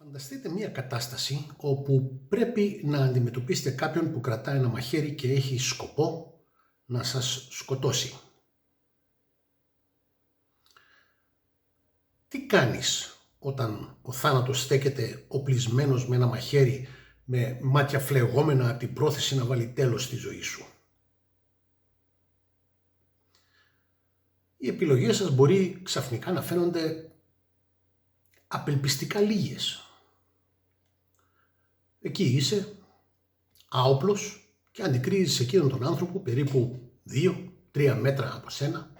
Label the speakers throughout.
Speaker 1: Φανταστείτε μια κατάσταση όπου πρέπει να αντιμετωπίσετε κάποιον που κρατάει ένα μαχαίρι και έχει σκοπό να σας σκοτώσει. Τι κάνεις όταν ο θάνατος στέκεται οπλισμένος με ένα μαχαίρι με μάτια φλεγόμενα από την πρόθεση να βάλει τέλος στη ζωή σου? Οι επιλογές σας μπορεί ξαφνικά να φαίνονται απελπιστικά λίγες. Εκεί είσαι, άοπλος, και αντικρίζεις εκείνον τον άνθρωπο περίπου 2-3 μέτρα από σένα,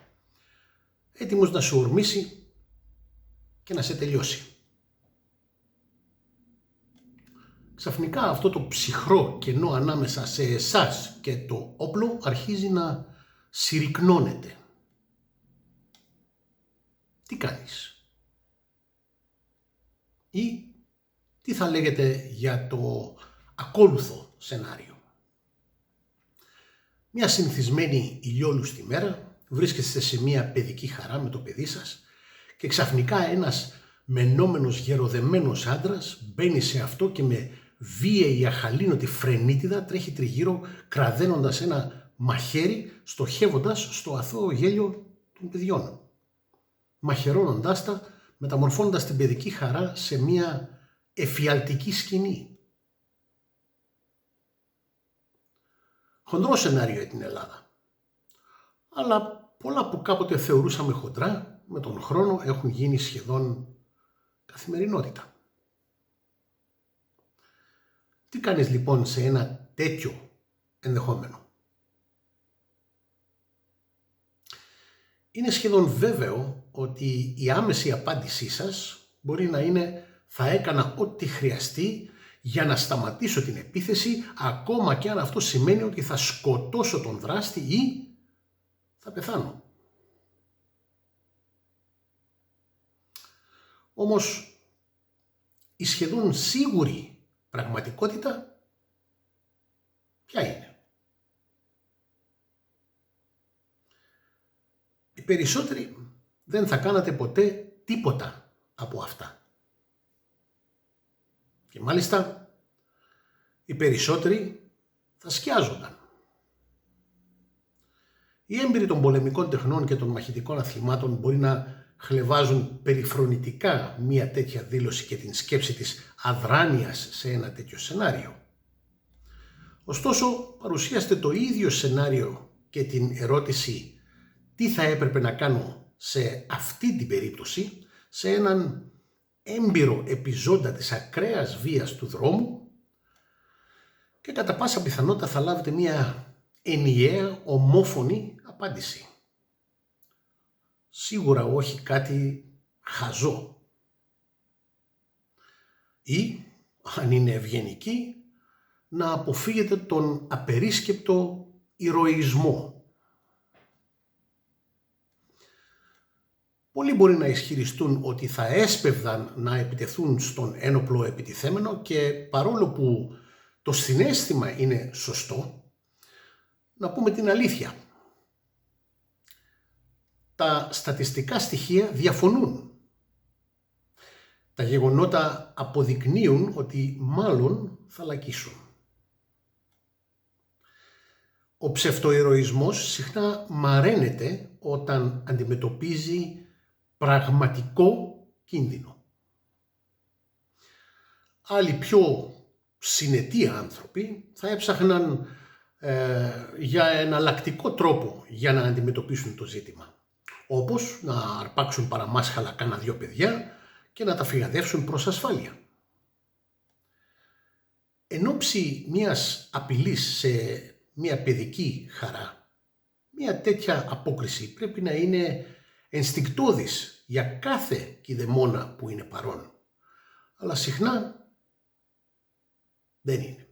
Speaker 1: έτοιμος να σου ορμήσει και να σε τελειώσει. Ξαφνικά αυτό το ψυχρό κενό ανάμεσα σε εσάς και το όπλο αρχίζει να συρρικνώνεται. Τι κάνεις? Ή τι θα λέγεται για το ακόλουθο σενάριο? Μια συνηθισμένη ηλιόλουστη μέρα, βρίσκεστε σε μια παιδική χαρά με το παιδί σας και ξαφνικά ένας μενόμενος γεροδεμένος άντρας μπαίνει σε αυτό και με βίαιη αχαλήνωτη φρενίτιδα τρέχει τριγύρω κραδένοντας ένα μαχαίρι, στοχεύοντας στο αθώο γέλιο των παιδιών. Μαχαιρώνοντάς τα, μεταμορφώνοντας την παιδική χαρά σε μια εφιαλτική σκηνή. Χοντρό σενάριο για την Ελλάδα. Αλλά πολλά που κάποτε θεωρούσαμε χοντρά, με τον χρόνο έχουν γίνει σχεδόν καθημερινότητα. Τι κάνεις λοιπόν σε ένα τέτοιο ενδεχόμενο? Είναι σχεδόν βέβαιο ότι η άμεση απάντησή σας μπορεί να είναι «θα έκανα ό,τι χρειαστεί για να σταματήσω την επίθεση, ακόμα και αν αυτό σημαίνει ότι θα σκοτώσω τον δράστη ή θα πεθάνω». Όμως η σχεδόν σίγουρη πραγματικότητα ποια είναι? Οι περισσότεροι δεν θα κάνατε ποτέ τίποτα από αυτά. Και μάλιστα οι περισσότεροι θα σκιάζονταν. Οι έμπειροι των πολεμικών τεχνών και των μαχητικών αθλημάτων μπορεί να χλευάζουν περιφρονητικά μία τέτοια δήλωση και την σκέψη της αδράνειας σε ένα τέτοιο σενάριο. Ωστόσο, παρουσιάστε το ίδιο σενάριο και την ερώτηση «τι θα έπρεπε να κάνω σε αυτή την περίπτωση» σε έναν έμπειρο επιζώντα της ακραίας βίας του δρόμου και κατά πάσα πιθανότητα θα λάβετε μια ενιαία, ομόφωνη απάντηση. Σίγουρα όχι κάτι χαζό. Ή, αν είναι ευγενική, να αποφύγετε τον απερίσκεπτο ηρωισμό. Πολλοί μπορεί να ισχυριστούν ότι θα έσπευδαν να επιτεθούν στον ένοπλο επιτιθέμενο και παρόλο που το συναίσθημα είναι σωστό, να πούμε την αλήθεια. Τα στατιστικά στοιχεία διαφωνούν. Τα γεγονότα αποδεικνύουν ότι μάλλον θα λακίσουν. Ο ψευτοηρωισμός συχνά μαραίνεται όταν αντιμετωπίζει πραγματικό κίνδυνο. Άλλοι πιο συνετοί άνθρωποι θα έψαχναν για εναλλακτικό τρόπο για να αντιμετωπίσουν το ζήτημα. Όπως να αρπάξουν παραμάσχαλα κάνα 2 παιδιά και να τα φυγαδεύσουν προς ασφάλεια. Εν όψη μιας απειλής σε μια παιδική χαρά, μια τέτοια απόκριση πρέπει να είναι ενστικτώδης για κάθε κηδεμόνα που είναι παρόν. Αλλά συχνά δεν είναι.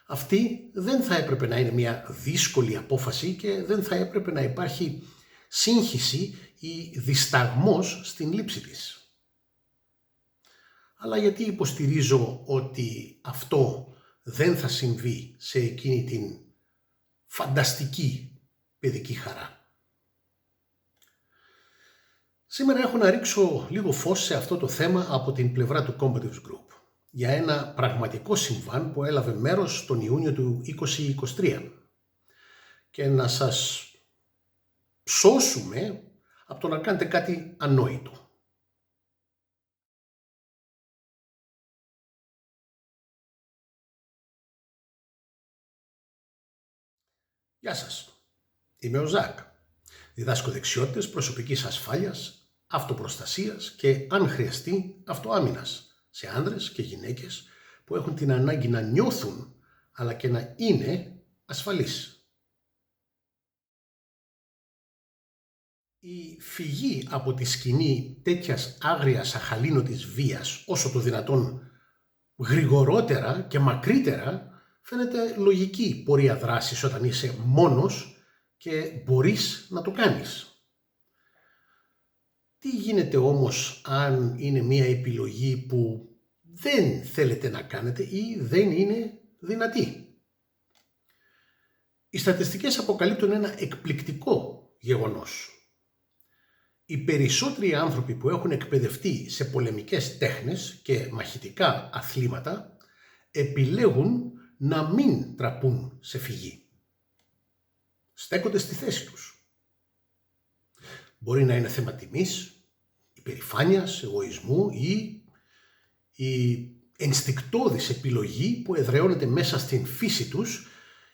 Speaker 1: Αυτή δεν θα έπρεπε να είναι μια δύσκολη απόφαση και δεν θα έπρεπε να υπάρχει σύγχυση ή δισταγμός στην λήψη της. Αλλά γιατί υποστηρίζω ότι αυτό δεν θα συμβεί σε εκείνη την φανταστική παιδική χαρά? Σήμερα έχω να ρίξω λίγο φως σε αυτό το θέμα από την πλευρά του Competitive Group για ένα πραγματικό συμβάν που έλαβε μέρος τον Ιούνιο του 2023 και να σας σώσουμε από το να κάνετε κάτι ανόητο. Γεια σας, είμαι ο Ζακ. Διδάσκω δεξιότητες προσωπικής ασφάλειας, αυτοπροστασίας και, αν χρειαστεί, αυτοάμυνας σε άνδρες και γυναίκες που έχουν την ανάγκη να νιώθουν αλλά και να είναι ασφαλείς. Η φυγή από τη σκηνή τέτοιας άγριας αχαλήνωτης βίας όσο το δυνατόν γρηγορότερα και μακρύτερα φαίνεται λογική πορεία δράσης όταν είσαι μόνος και μπορείς να το κάνεις. Τι γίνεται όμως αν είναι μια επιλογή που δεν θέλετε να κάνετε ή δεν είναι δυνατή? Οι στατιστικές αποκαλύπτουν ένα εκπληκτικό γεγονός. Οι περισσότεροι άνθρωποι που έχουν εκπαιδευτεί σε πολεμικές τέχνες και μαχητικά αθλήματα επιλέγουν να μην τραπούν σε φυγή. Στέκονται στη θέση τους. Μπορεί να είναι θέμα τιμής, υπερηφάνειας, εγωισμού ή η ενστικτώδης επιλογή που εδραιώνεται μέσα στην φύση τους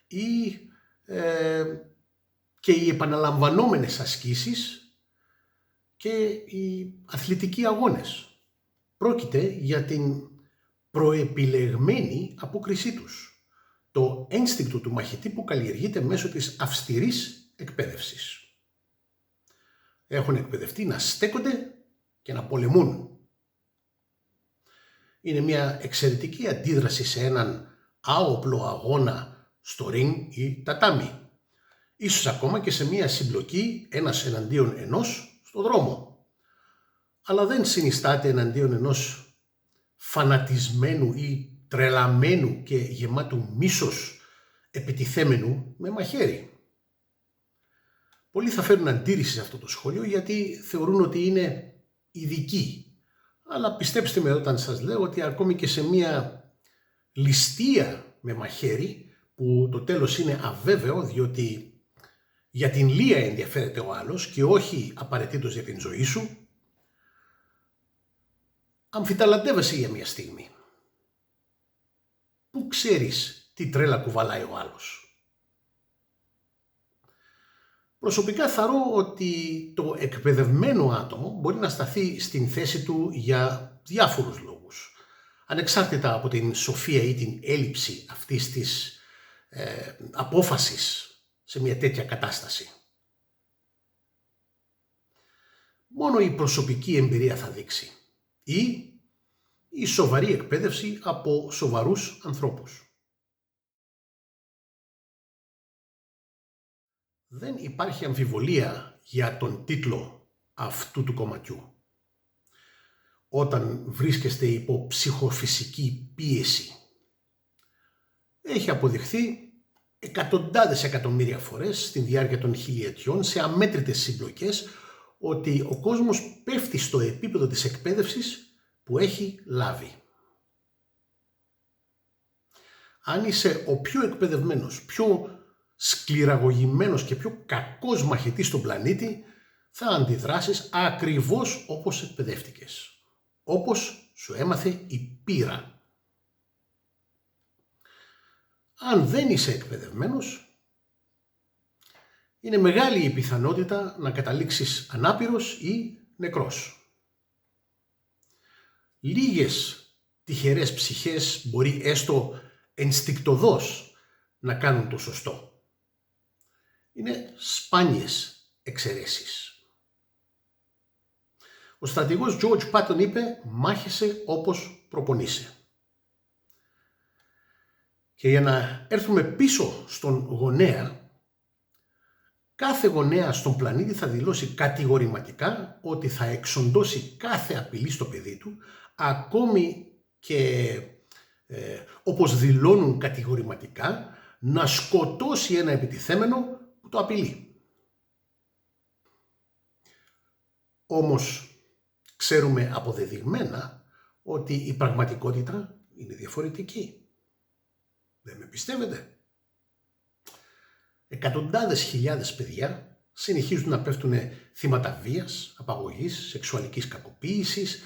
Speaker 1: ή και οι επαναλαμβανόμενες ασκήσεις και οι αθλητικοί αγώνες. Πρόκειται για την προεπιλεγμένη απόκρισή τους. Το ένστικτο του μαχητή που καλλιεργείται μέσω της αυστηρής εκπαίδευσης. Έχουν εκπαιδευτεί να στέκονται και να πολεμούν. Είναι μια εξαιρετική αντίδραση σε έναν άοπλο αγώνα στο ring ή τατάμι. Ίσως ακόμα και σε μια συμπλοκή ένας εναντίον ενός στο δρόμο. Αλλά δεν συνιστάται εναντίον ενός φανατισμένου ή τρελαμένου και γεμάτου μίσος επιτιθέμενου με μαχαίρι. Πολλοί θα φέρουν αντίρρηση σε αυτό το σχόλιο γιατί θεωρούν ότι είναι ειδικοί. Αλλά πιστέψτε με όταν σας λέω ότι ακόμη και σε μια ληστεία με μαχαίρι, που το τέλος είναι αβέβαιο διότι για την λία ενδιαφέρεται ο άλλος και όχι απαραίτητος για την ζωή σου, αμφιταλαντεύεσαι για μια στιγμή. Πού ξέρεις τι τρέλα κουβαλάει ο άλλος? Προσωπικά θαρώ ότι το εκπαιδευμένο άτομο μπορεί να σταθεί στην θέση του για διάφορους λόγους, ανεξάρτητα από την σοφία ή την έλλειψη αυτής της απόφασης σε μια τέτοια κατάσταση. Μόνο η προσωπική εμπειρία θα δείξει ή η σοβαρή εκπαίδευση από σοβαρούς ανθρώπους. Δεν υπάρχει αμφιβολία για τον τίτλο αυτού του κομματιού. Όταν βρίσκεστε υπό ψυχοφυσική πίεση, έχει αποδειχθεί εκατοντάδες εκατομμύρια φορές στη διάρκεια των χιλιετιών σε αμέτρητες συμπλοκές ότι ο κόσμος πέφτει στο επίπεδο της εκπαίδευσης που έχει λάβει. Αν είσαι ο πιο εκπαιδευμένος, πιο σκληραγωγημένος και πιο κακός μαχητής στον πλανήτη, θα αντιδράσεις ακριβώς όπως εκπαιδεύτηκες, όπως σου έμαθε η πείρα. Αν δεν είσαι εκπαιδευμένος, είναι μεγάλη η πιθανότητα να καταλήξεις ανάπηρος ή νεκρός. Λίγες τυχερές ψυχές μπορεί έστω ενστικτωδώς να κάνουν το σωστό. Είναι σπάνιες εξαιρέσεις. Ο στρατηγός George Patton είπε «Μάχεσαι όπως προπονείσαι». Και για να έρθουμε πίσω στον γονέα, κάθε γονέα στον πλανήτη θα δηλώσει κατηγορηματικά ότι θα εξοντώσει κάθε απειλή στο παιδί του, ακόμη και όπως δηλώνουν κατηγορηματικά να σκοτώσει ένα επιτιθέμενο που το απειλεί. Όμως ξέρουμε αποδεδειγμένα ότι η πραγματικότητα είναι διαφορετική. Δεν με πιστεύετε? Εκατοντάδες χιλιάδες παιδιά συνεχίζουν να πέφτουν θύματα βίας, απαγωγής, σεξουαλικής κακοποίησης,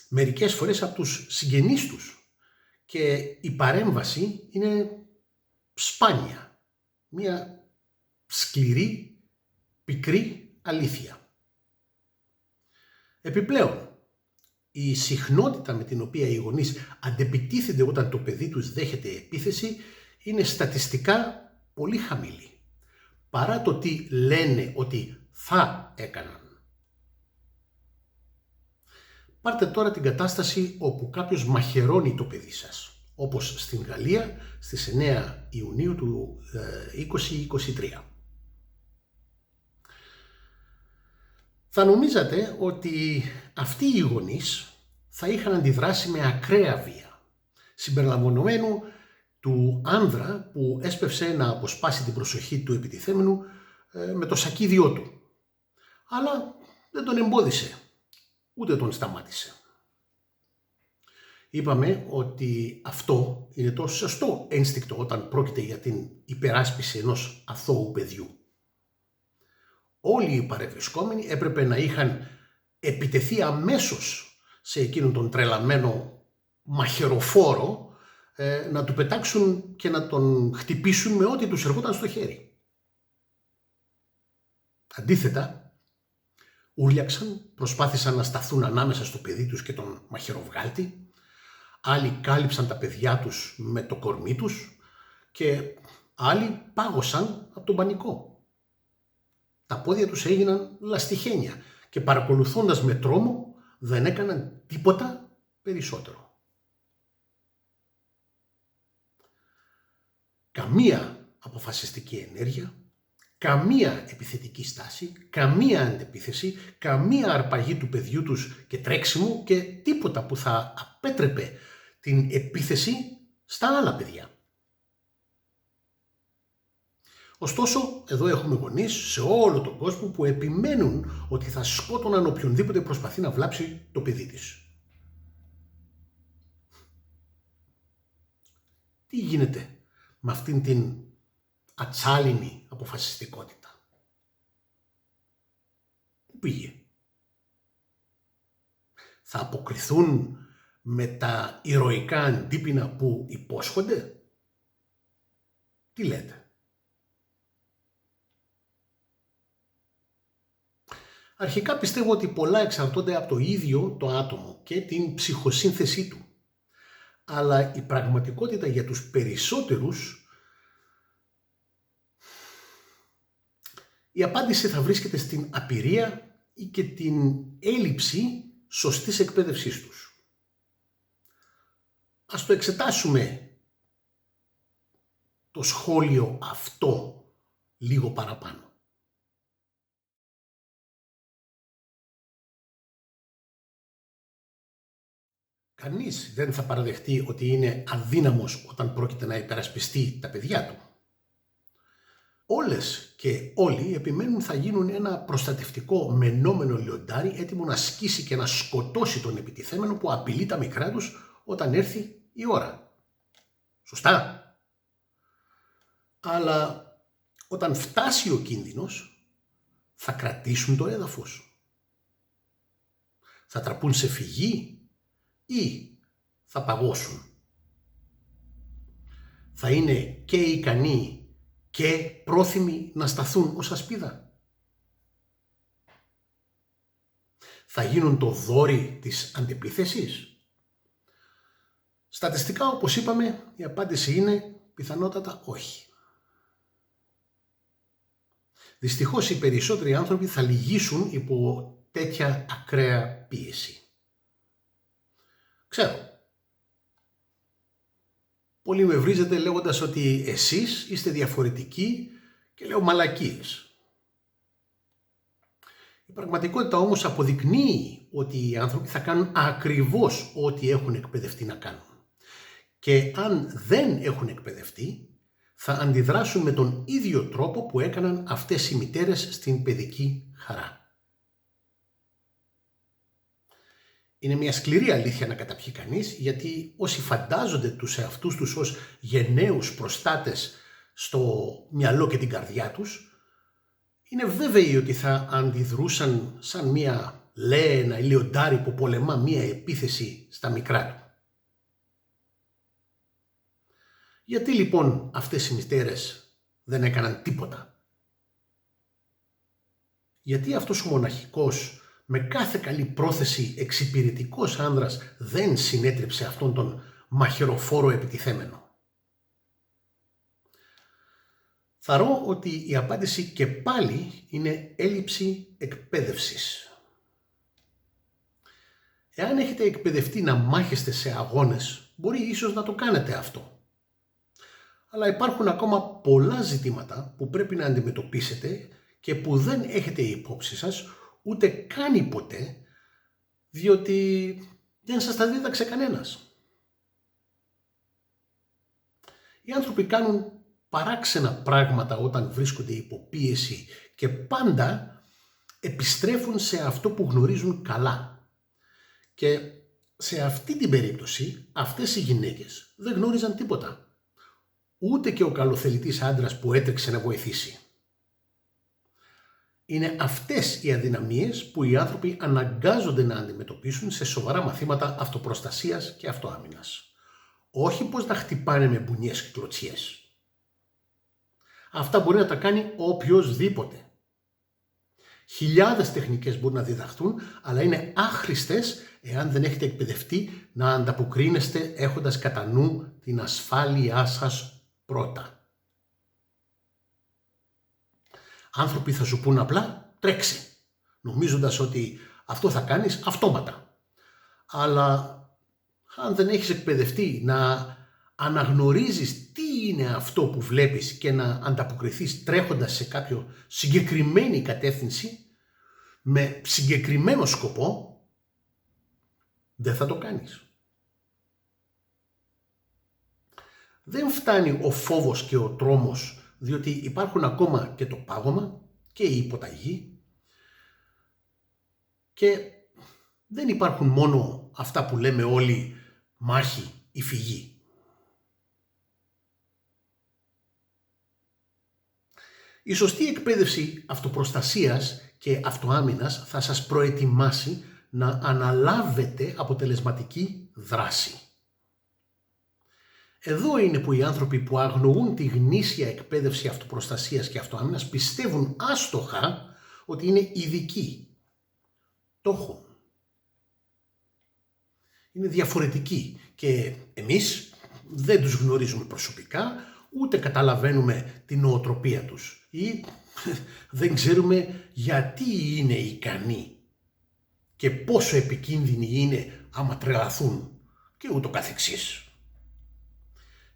Speaker 1: μερικές φορές από τους συγγενείς τους. Και η παρέμβαση είναι σπάνια. Μια σκληρή, πικρή αλήθεια. Επιπλέον, η συχνότητα με την οποία οι γονείς αντεπιτίθενται όταν το παιδί τους δέχεται επίθεση είναι στατιστικά πολύ χαμηλή, παρά το τι λένε ότι θα έκαναν. Πάρτε τώρα την κατάσταση όπου κάποιος μαχαιρώνει το παιδί σας, όπως στην Γαλλία στις 9 Ιουνίου του 2023. Θα νομίζατε ότι αυτοί οι γονείς θα είχαν αντιδράσει με ακραία βία, συμπεριλαμβανομένου του άνδρα που έσπευσε να αποσπάσει την προσοχή του επιτιθέμενου με το σακίδιό του. Αλλά δεν τον εμπόδισε, ούτε τον σταμάτησε. Είπαμε ότι αυτό είναι το σωστό ένστικτο όταν πρόκειται για την υπεράσπιση ενός αθώου παιδιού. Όλοι οι παρευρισκόμενοι έπρεπε να είχαν επιτεθεί αμέσως σε εκείνον τον τρελαμένο μαχαιροφόρο, να του πετάξουν και να τον χτυπήσουν με ό,τι τους ερχόταν στο χέρι. Αντίθετα, ούρλιαξαν, προσπάθησαν να σταθούν ανάμεσα στο παιδί τους και τον μαχαιροβγάλτη, άλλοι κάλυψαν τα παιδιά τους με το κορμί τους και άλλοι πάγωσαν από τον πανικό. Τα πόδια τους έγιναν λαστιχένια και παρακολουθώντας με τρόμο δεν έκαναν τίποτα περισσότερο. Καμία αποφασιστική ενέργεια, καμία επιθετική στάση, καμία αντεπίθεση, καμία αρπαγή του παιδιού τους και τρέξιμο και τίποτα που θα απέτρεπε την επίθεση στα άλλα παιδιά. Ωστόσο, εδώ έχουμε γονείς σε όλο τον κόσμο που επιμένουν ότι θα σκότωναν οποιονδήποτε προσπαθεί να βλάψει το παιδί της. Τι γίνεται με αυτήν την ατσάλινη αποφασιστικότητα? Πού πήγε? Θα αποκριθούν με τα ηρωικά αντίπεινα που υπόσχονται? Τι λέτε? Αρχικά πιστεύω ότι πολλά εξαρτώνται από το ίδιο το άτομο και την ψυχοσύνθεσή του. Αλλά η πραγματικότητα για τους περισσότερους, η απάντηση θα βρίσκεται στην απειρία ή και την έλλειψη σωστής εκπαίδευσής τους. Ας το εξετάσουμε το σχόλιο αυτό λίγο παραπάνω. Κανείς δεν θα παραδεχτεί ότι είναι αδύναμος όταν πρόκειται να υπερασπιστεί τα παιδιά του. Όλες και όλοι επιμένουν θα γίνουν ένα προστατευτικό μενόμενο λιοντάρι έτοιμο να σκίσει και να σκοτώσει τον επιτιθέμενο που απειλεί τα μικρά τους όταν έρθει η ώρα. Σωστά? Αλλά όταν φτάσει ο κίνδυνος θα κρατήσουν το έδαφος. Θα τραπούν σε φυγή ή θα παγώσουν? Θα είναι και ικανοί και πρόθυμοι να σταθούν ως ασπίδα? Θα γίνουν το δόρυ της αντιπίθεσης? Στατιστικά, όπως είπαμε, η απάντηση είναι πιθανότατα όχι. Δυστυχώς οι περισσότεροι άνθρωποι θα λυγίσουν υπό τέτοια ακραία πίεση. Ξέρω. Πολλοί με βρίζετε λέγοντας ότι εσείς είστε διαφορετικοί και λέω μαλακίες. Η πραγματικότητα όμως αποδεικνύει ότι οι άνθρωποι θα κάνουν ακριβώς ό,τι έχουν εκπαιδευτεί να κάνουν. Και αν δεν έχουν εκπαιδευτεί, θα αντιδράσουν με τον ίδιο τρόπο που έκαναν αυτές οι μητέρες στην παιδική χαρά. Είναι μια σκληρή αλήθεια να καταπιεί κανείς, γιατί όσοι φαντάζονται τους εαυτούς τους ως γενναίους προστάτες στο μυαλό και την καρδιά τους, είναι βέβαιοι ότι θα αντιδρούσαν σαν μια ένα λιοντάρι που πολεμά μια επίθεση στα μικρά του. Γιατί λοιπόν αυτές οι μητέρες δεν έκαναν τίποτα? Γιατί αυτός ο μοναχικός, με κάθε καλή πρόθεση εξυπηρετικός άνδρας, δεν συνέτριψε αυτόν τον μαχαιροφόρο επιτιθέμενο? Θαρώ ότι η απάντηση και πάλι είναι έλλειψη εκπαίδευσης. Εάν έχετε εκπαιδευτεί να μάχεστε σε αγώνες, μπορεί ίσως να το κάνετε αυτό. Αλλά υπάρχουν ακόμα πολλά ζητήματα που πρέπει να αντιμετωπίσετε και που δεν έχετε υπόψη σας, ούτε κάνει ποτέ, διότι δεν σας τα δίδαξε κανένας. Οι άνθρωποι κάνουν παράξενα πράγματα όταν βρίσκονται υπό πίεση και πάντα επιστρέφουν σε αυτό που γνωρίζουν καλά. Και σε αυτή την περίπτωση αυτές οι γυναίκες δεν γνώριζαν τίποτα. Ούτε και ο καλοθελητής άντρας που έτρεξε να βοηθήσει. Είναι αυτές οι αδυναμίες που οι άνθρωποι αναγκάζονται να αντιμετωπίσουν σε σοβαρά μαθήματα αυτοπροστασίας και αυτοάμυνας. Όχι πως να χτυπάνε με μπουνιές και κλωτσιές. Αυτά μπορεί να τα κάνει οποιοσδήποτε. Χιλιάδες τεχνικές μπορούν να διδαχθούν, αλλά είναι άχρηστες εάν δεν έχετε εκπαιδευτεί να ανταποκρίνεστε έχοντας κατά νου την ασφάλειά σας πρώτα. Άνθρωποι θα σου πούν απλά τρέξει, νομίζοντας ότι αυτό θα κάνεις αυτόματα. Αλλά αν δεν έχεις εκπαιδευτεί να αναγνωρίζεις τι είναι αυτό που βλέπεις και να ανταποκριθείς τρέχοντας σε κάποιο συγκεκριμένη κατεύθυνση, με συγκεκριμένο σκοπό, δεν θα το κάνεις. Δεν φτάνει ο φόβος και ο τρόμος, διότι υπάρχουν ακόμα και το πάγωμα και η υποταγή και δεν υπάρχουν μόνο αυτά που λέμε όλοι μάχη ή φυγή. Η σωστή εκπαίδευση αυτοπροστασίας και αυτοάμυνας θα σας προετοιμάσει να αναλάβετε αποτελεσματική δράση. Εδώ είναι που οι άνθρωποι που αγνοούν τη γνήσια εκπαίδευση αυτοπροστασίας και αυτοάμυνας πιστεύουν άστοχα ότι είναι ειδικοί. Το έχουν. Είναι διαφορετικοί και εμείς δεν τους γνωρίζουμε προσωπικά, ούτε καταλαβαίνουμε την νοοτροπία τους ή δεν ξέρουμε γιατί είναι ικανοί και πόσο επικίνδυνοι είναι άμα τρελαθούν και ούτω καθεξής.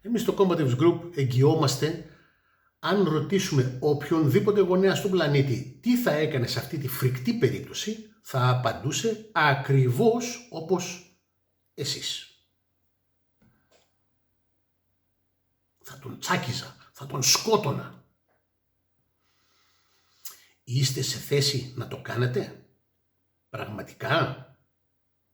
Speaker 1: Εμείς στο Combatives Group εγγυόμαστε, αν ρωτήσουμε οποιονδήποτε γονέα στον πλανήτη τι θα έκανε σε αυτή τη φρικτή περίπτωση, θα απαντούσε ακριβώς όπως εσείς. Θα τον τσάκιζα, θα τον σκότωνα. Είστε σε θέση να το κάνετε? Πραγματικά?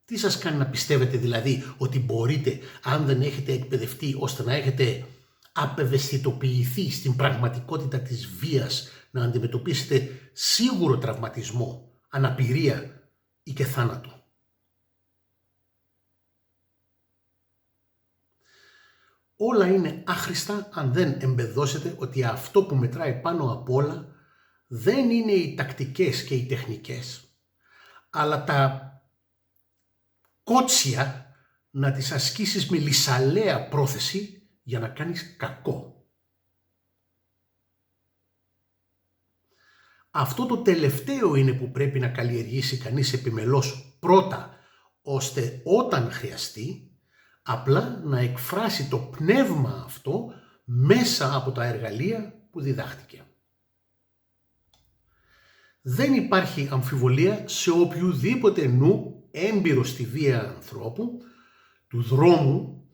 Speaker 1: Τι σας κάνει να πιστεύετε δηλαδή ότι μπορείτε, αν δεν έχετε εκπαιδευτεί ώστε να έχετε απευαισθητοποιηθεί στην πραγματικότητα της βίας, να αντιμετωπίσετε σίγουρο τραυματισμό, αναπηρία ή και θάνατο? Όλα είναι άχρηστα αν δεν εμπεδώσετε ότι αυτό που μετράει πάνω απ' όλα δεν είναι οι τακτικές και οι τεχνικές, αλλά τα κότσια να τις ασκήσεις με λυσαλέα πρόθεση για να κάνεις κακό. Αυτό το τελευταίο είναι που πρέπει να καλλιεργήσει κανείς επιμελώς πρώτα, ώστε όταν χρειαστεί απλά να εκφράσει το πνεύμα αυτό μέσα από τα εργαλεία που διδάχτηκε. Δεν υπάρχει αμφιβολία σε οποιουδήποτε νου έμπειρο στη βία ανθρώπου, του δρόμου,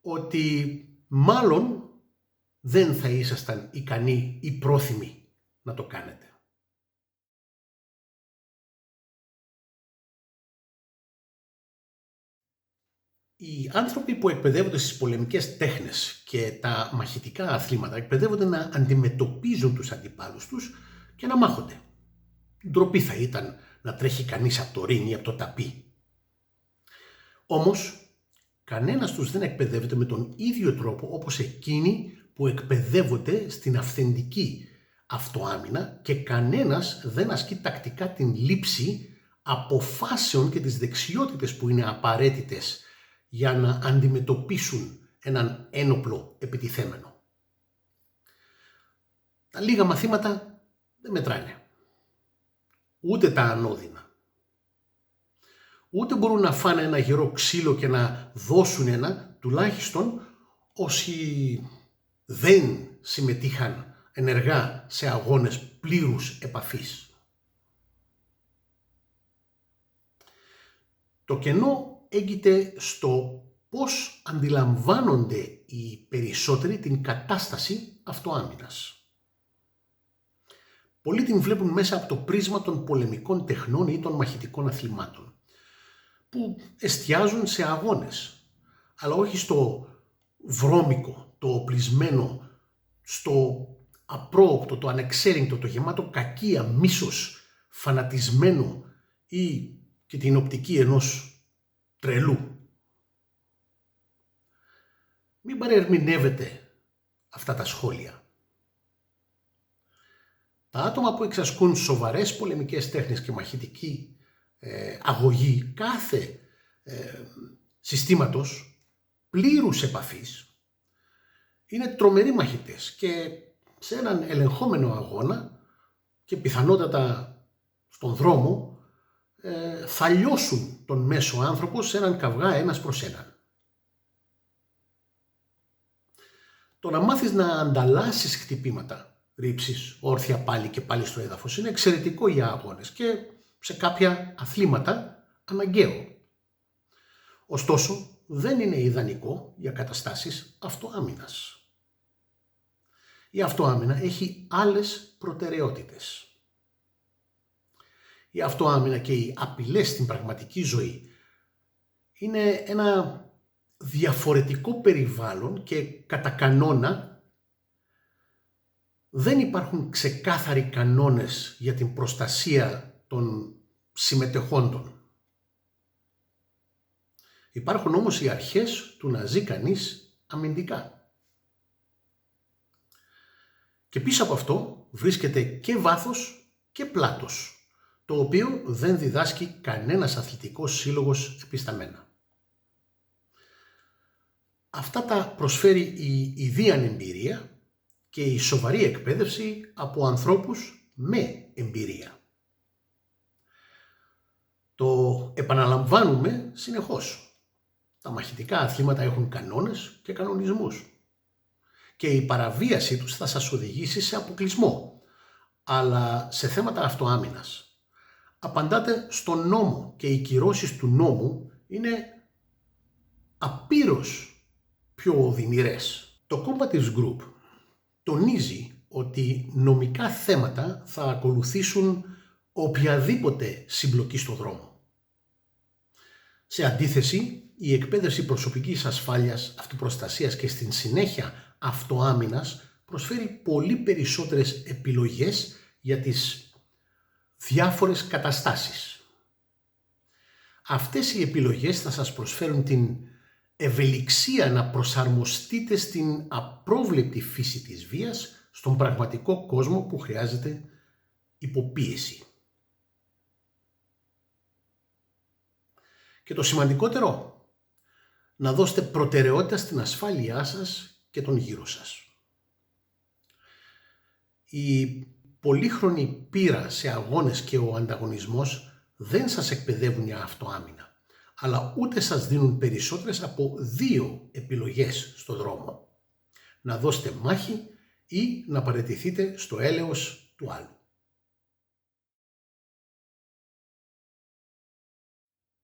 Speaker 1: ότι μάλλον δεν θα ήσασταν ικανοί ή πρόθυμοι να το κάνετε. Οι άνθρωποι που εκπαιδεύονται στις πολεμικές τέχνες και τα μαχητικά αθλήματα εκπαιδεύονται να αντιμετωπίζουν τους αντιπάλους τους και να μάχονται. Ντροπή θα ήταν να τρέχει κανείς από το ρίνγκ ή από το ταπί. Όμως, κανένας τους δεν εκπαιδεύεται με τον ίδιο τρόπο όπως εκείνοι που εκπαιδεύονται στην αυθεντική αυτοάμυνα και κανένας δεν ασκεί τακτικά την λήψη αποφάσεων και τις δεξιότητες που είναι απαραίτητες για να αντιμετωπίσουν έναν ένοπλο επιτιθέμενο. Τα λίγα μαθήματα δεν μετράνε. Ούτε τα ανώδυνα. Ούτε μπορούν να φάνε ένα γερό ξύλο και να δώσουν ένα, τουλάχιστον όσοι δεν συμμετείχαν ενεργά σε αγώνες πλήρους επαφής. Το κενό έγκυται στο πώς αντιλαμβάνονται οι περισσότεροι την κατάσταση αυτοάμυνας. Πολλοί την βλέπουν μέσα από το πρίσμα των πολεμικών τεχνών ή των μαχητικών αθλημάτων, που εστιάζουν σε αγώνες, αλλά όχι στο βρώμικο, το οπλισμένο, στο απρόοπτο, το ανεξέλεγκτο, το γεμάτο κακία, μίσος, φανατισμένο ή και την οπτική ενός τρελού. Μην παρερμηνεύετε αυτά τα σχόλια. Τα άτομα που εξασκούν σοβαρές πολεμικές τέχνες και μαχητική αγωγή κάθε συστήματος πλήρους επαφής είναι τρομεροί μαχητές και σε έναν ελεγχόμενο αγώνα και πιθανότατα στον δρόμο θα λιώσουν τον μέσο άνθρωπο σε έναν καυγά ένας προς έναν. Το να μάθεις να ανταλλάσσεις χτυπήματα, ρίψεις όρθια πάλι και πάλι στο έδαφος είναι εξαιρετικό για αγώνες και σε κάποια αθλήματα αναγκαίο. Ωστόσο, δεν είναι ιδανικό για καταστάσεις αυτοάμυνας. Η αυτοάμυνα έχει άλλες προτεραιότητες. Η αυτοάμυνα και οι απειλές στην πραγματική ζωή είναι ένα διαφορετικό περιβάλλον και κατά κανόνα δεν υπάρχουν ξεκάθαροι κανόνες για την προστασία των συμμετεχόντων. Υπάρχουν όμως οι αρχές του να ζει κανείς αμυντικά. Και πίσω από αυτό βρίσκεται και βάθος και πλάτος, το οποίο δεν διδάσκει κανένας αθλητικός σύλλογος επισταμένα. Αυτά τα προσφέρει η ιδίαν εμπειρία και η σοβαρή εκπαίδευση από ανθρώπους με εμπειρία. Το επαναλαμβάνουμε συνεχώς. Τα μαχητικά αθλήματα έχουν κανόνες και κανονισμούς και η παραβίασή τους θα σας οδηγήσει σε αποκλεισμό, αλλά σε θέματα αυτοάμυνας απαντάτε στον νόμο και οι κυρώσεις του νόμου είναι απείρως πιο οδυνηρές. Το Compatives Group τονίζει ότι νομικά θέματα θα ακολουθήσουν οποιαδήποτε συμπλοκή στο δρόμο. Σε αντίθεση, η εκπαίδευση προσωπικής ασφάλειας, αυτοπροστασίας και στην συνέχεια αυτοάμυνας προσφέρει πολύ περισσότερες επιλογές για τις διάφορες καταστάσεις. Αυτές οι επιλογές θα σας προσφέρουν την ευελιξία να προσαρμοστείτε στην απρόβλεπτη φύση της βίας στον πραγματικό κόσμο που χρειάζεται υποπίεση. Και το σημαντικότερο, να δώσετε προτεραιότητα στην ασφάλειά σας και τον γύρω σας. Η πολύχρονη πείρα σε αγώνες και ο ανταγωνισμός δεν σας εκπαιδεύουν για αυτοάμυνα, αλλά ούτε σας δίνουν περισσότερες από 2 επιλογές στο δρόμο. Να δώσετε μάχη ή να παραιτηθείτε στο έλεος του άλλου.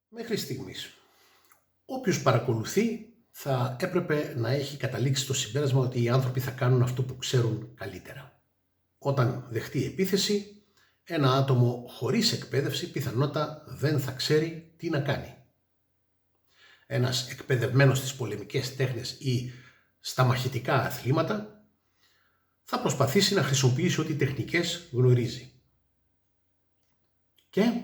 Speaker 1: Μέχρι στιγμής, όποιος παρακολουθεί θα έπρεπε να έχει καταλήξει στο συμπέρασμα ότι οι άνθρωποι θα κάνουν αυτό που ξέρουν καλύτερα. Όταν δεχτεί επίθεση, ένα άτομο χωρίς εκπαίδευση πιθανότατα δεν θα ξέρει τι να κάνει. ένας εκπαιδευμένος στις πολεμικές τέχνες ή στα μαχητικά αθλήματα, θα προσπαθήσει να χρησιμοποιήσει ό,τι τεχνικές γνωρίζει. Και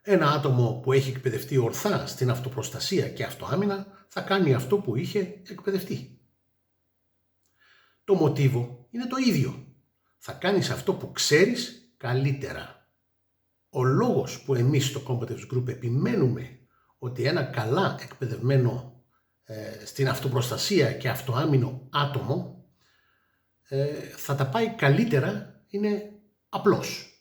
Speaker 1: ένα άτομο που έχει εκπαιδευτεί ορθά στην αυτοπροστασία και αυτοάμυνα θα κάνει αυτό που είχε εκπαιδευτεί. Το μοτίβο είναι το ίδιο. Θα κάνεις αυτό που ξέρεις καλύτερα. Ο λόγος που εμείς στο Competence Group επιμένουμε ότι ένα καλά εκπαιδευμένο στην αυτοπροστασία και αυτοάμυνο άτομο θα τα πάει καλύτερα είναι απλός.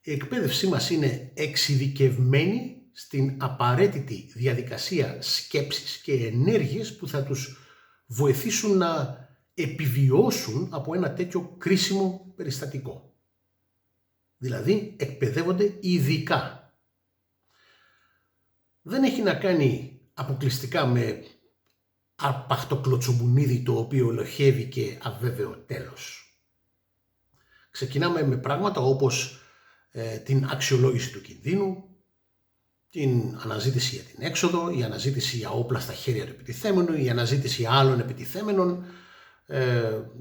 Speaker 1: Η εκπαίδευσή μας είναι εξειδικευμένη στην απαραίτητη διαδικασία σκέψης και ενέργειες που θα τους βοηθήσουν να επιβιώσουν από ένα τέτοιο κρίσιμο περιστατικό. Δηλαδή εκπαιδεύονται ειδικά. Δεν έχει να κάνει αποκλειστικά με αρπαχτοκλωτσομπουνίδι το οποίο ελοχεύει και αβέβαιο τέλος. Ξεκινάμε με πράγματα όπως την αξιολόγηση του κινδύνου, την αναζήτηση για την έξοδο, η αναζήτηση για όπλα στα χέρια του επιτιθέμενου, η αναζήτηση άλλων επιτιθέμενων,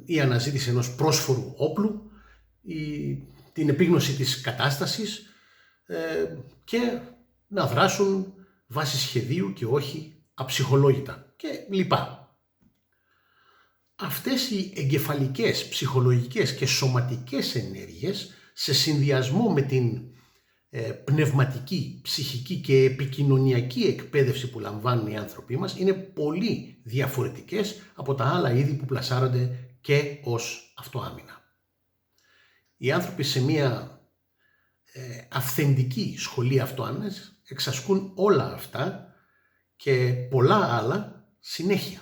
Speaker 1: η αναζήτηση ενός πρόσφορου όπλου, την επίγνωση της κατάστασης και να δράσουν βάσει σχεδίου και όχι αψυχολόγητα και λοιπά. Αυτές οι εγκεφαλικές, ψυχολογικές και σωματικές ενέργειες σε συνδυασμό με την πνευματική, ψυχική και επικοινωνιακή εκπαίδευση που λαμβάνουν οι άνθρωποι μας είναι πολύ διαφορετικές από τα άλλα είδη που πλασάρονται και ως αυτοάμυνα. Οι άνθρωποι σε μια αυθεντική σχολή αυτοάμυνας εξασκούν όλα αυτά και πολλά άλλα συνέχεια.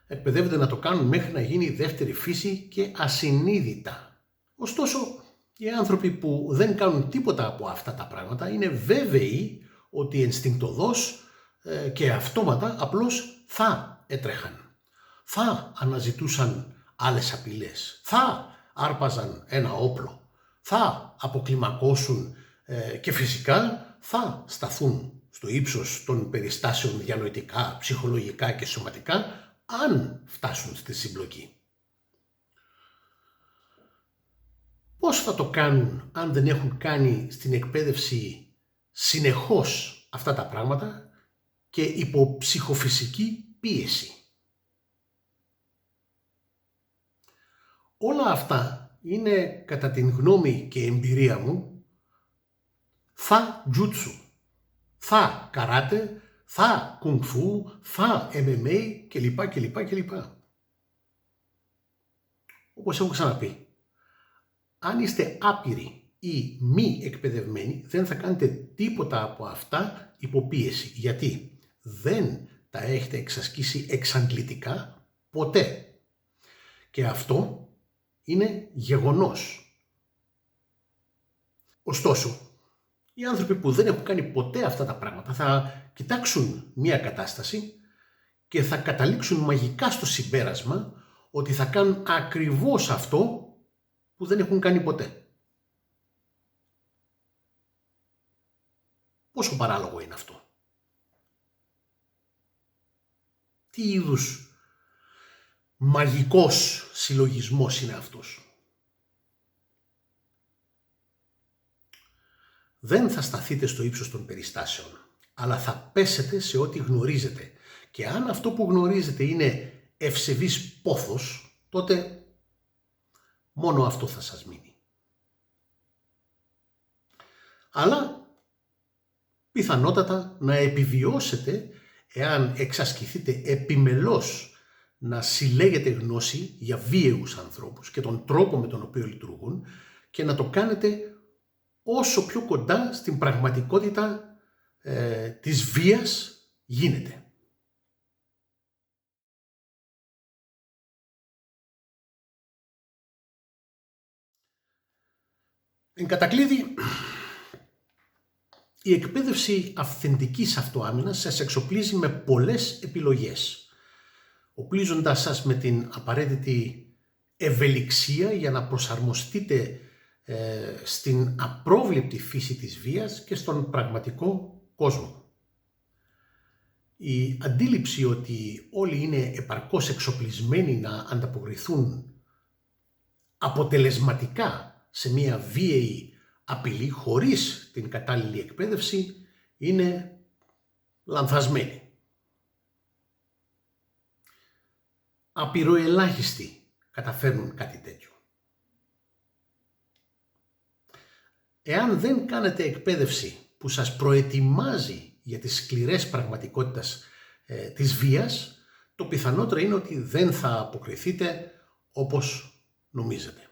Speaker 1: Εκπαιδεύονται να το κάνουν μέχρι να γίνει δεύτερη φύση και ασυνείδητα. Ωστόσο, οι άνθρωποι που δεν κάνουν τίποτα από αυτά τα πράγματα είναι βέβαιοι ότι ενστικτωδώς και αυτόματα απλώς θα έτρεχαν. Θα αναζητούσαν άλλες απειλές. Θα άρπαζαν ένα όπλο. Θα αποκλιμακώσουν και φυσικά θα σταθούν στο ύψος των περιστάσεων διανοητικά, ψυχολογικά και σωματικά αν φτάσουν στη συμπλοκή. Πώς θα το κάνουν αν δεν έχουν κάνει στην εκπαίδευση συνεχώς αυτά τα πράγματα και υπό ψυχοφυσική πίεση? Όλα αυτά είναι, κατά την γνώμη και εμπειρία μου, θα τζούτσου, θα καράτε, θα κουνγκ-φου, θα MMA κλπ. Όπως έχω ξαναπεί, αν είστε άπειροι ή μη εκπαιδευμένοι, δεν θα κάνετε τίποτα από αυτά υπό πίεση. Γιατί δεν τα έχετε εξασκήσει εξαντλητικά ποτέ. Και αυτό είναι γεγονός. Ωστόσο, οι άνθρωποι που δεν έχουν κάνει ποτέ αυτά τα πράγματα θα κοιτάξουν μία κατάσταση και θα καταλήξουν μαγικά στο συμπέρασμα ότι θα κάνουν ακριβώς αυτό που δεν έχουν κάνει ποτέ. Πόσο παράλογο είναι αυτό? Τι είδους μαγικός συλλογισμός είναι αυτός? Δεν θα σταθείτε στο ύψος των περιστάσεων, αλλά θα πέσετε σε ό,τι γνωρίζετε. Και αν αυτό που γνωρίζετε είναι ευσεβής πόθος, τότε μόνο αυτό θα σας μείνει. Αλλά πιθανότατα να επιβιώσετε εάν εξασκηθείτε επιμελώς να συλλέγετε γνώση για βίαιους ανθρώπους και τον τρόπο με τον οποίο λειτουργούν και να το κάνετε όσο πιο κοντά στην πραγματικότητα της βίας γίνεται. Εν κατακλείδη, η εκπαίδευση αυθεντικής αυτοάμυνας σας εξοπλίζει με πολλές επιλογές, οπλίζοντας σας με την απαραίτητη ευελιξία για να προσαρμοστείτε στην απρόβλεπτη φύση της βίας και στον πραγματικό κόσμο. Η αντίληψη ότι όλοι είναι επαρκώς εξοπλισμένοι να ανταποκριθούν αποτελεσματικά σε μια βίαιη απειλή χωρίς την κατάλληλη εκπαίδευση είναι λανθασμένη. Απειροελάχιστοι καταφέρνουν κάτι τέτοιο. Εάν δεν κάνετε εκπαίδευση που σας προετοιμάζει για τις σκληρές πραγματικότητες της βίας, το πιθανότερο είναι ότι δεν θα αποκριθείτε όπως νομίζετε.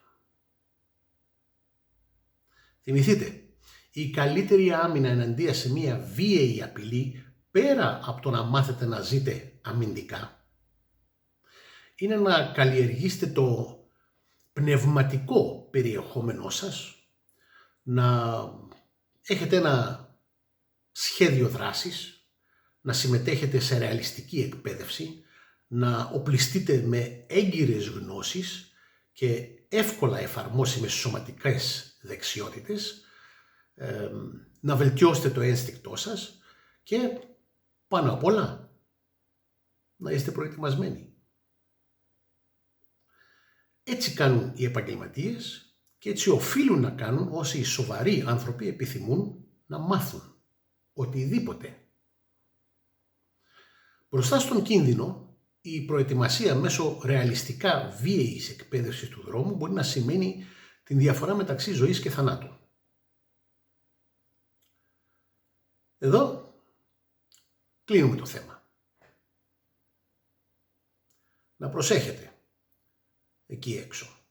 Speaker 1: Θυμηθείτε, η καλύτερη άμυνα εναντίον σε μια βίαιη απειλή, πέρα από το να μάθετε να ζείτε αμυντικά, είναι να καλλιεργήσετε το πνευματικό περιεχόμενό σας, να έχετε ένα σχέδιο δράσης, να συμμετέχετε σε ρεαλιστική εκπαίδευση, να οπλιστείτε με έγκυρες γνώσεις και εύκολα εφαρμόσιμες σωματικές δεξιότητες, να βελτιώσετε το ένστικτό σας και πάνω απ' όλα να είστε προετοιμασμένοι. Έτσι κάνουν οι επαγγελματίες και έτσι οφείλουν να κάνουν όσοι οι σοβαροί άνθρωποι επιθυμούν να μάθουν οτιδήποτε. Μπροστά στον κίνδυνο, η προετοιμασία μέσω ρεαλιστικά βίαιης εκπαίδευσης του δρόμου μπορεί να σημαίνει την διαφορά μεταξύ ζωής και θανάτου. Εδώ κλείνουμε το θέμα. Να προσέχετε εκεί έξω.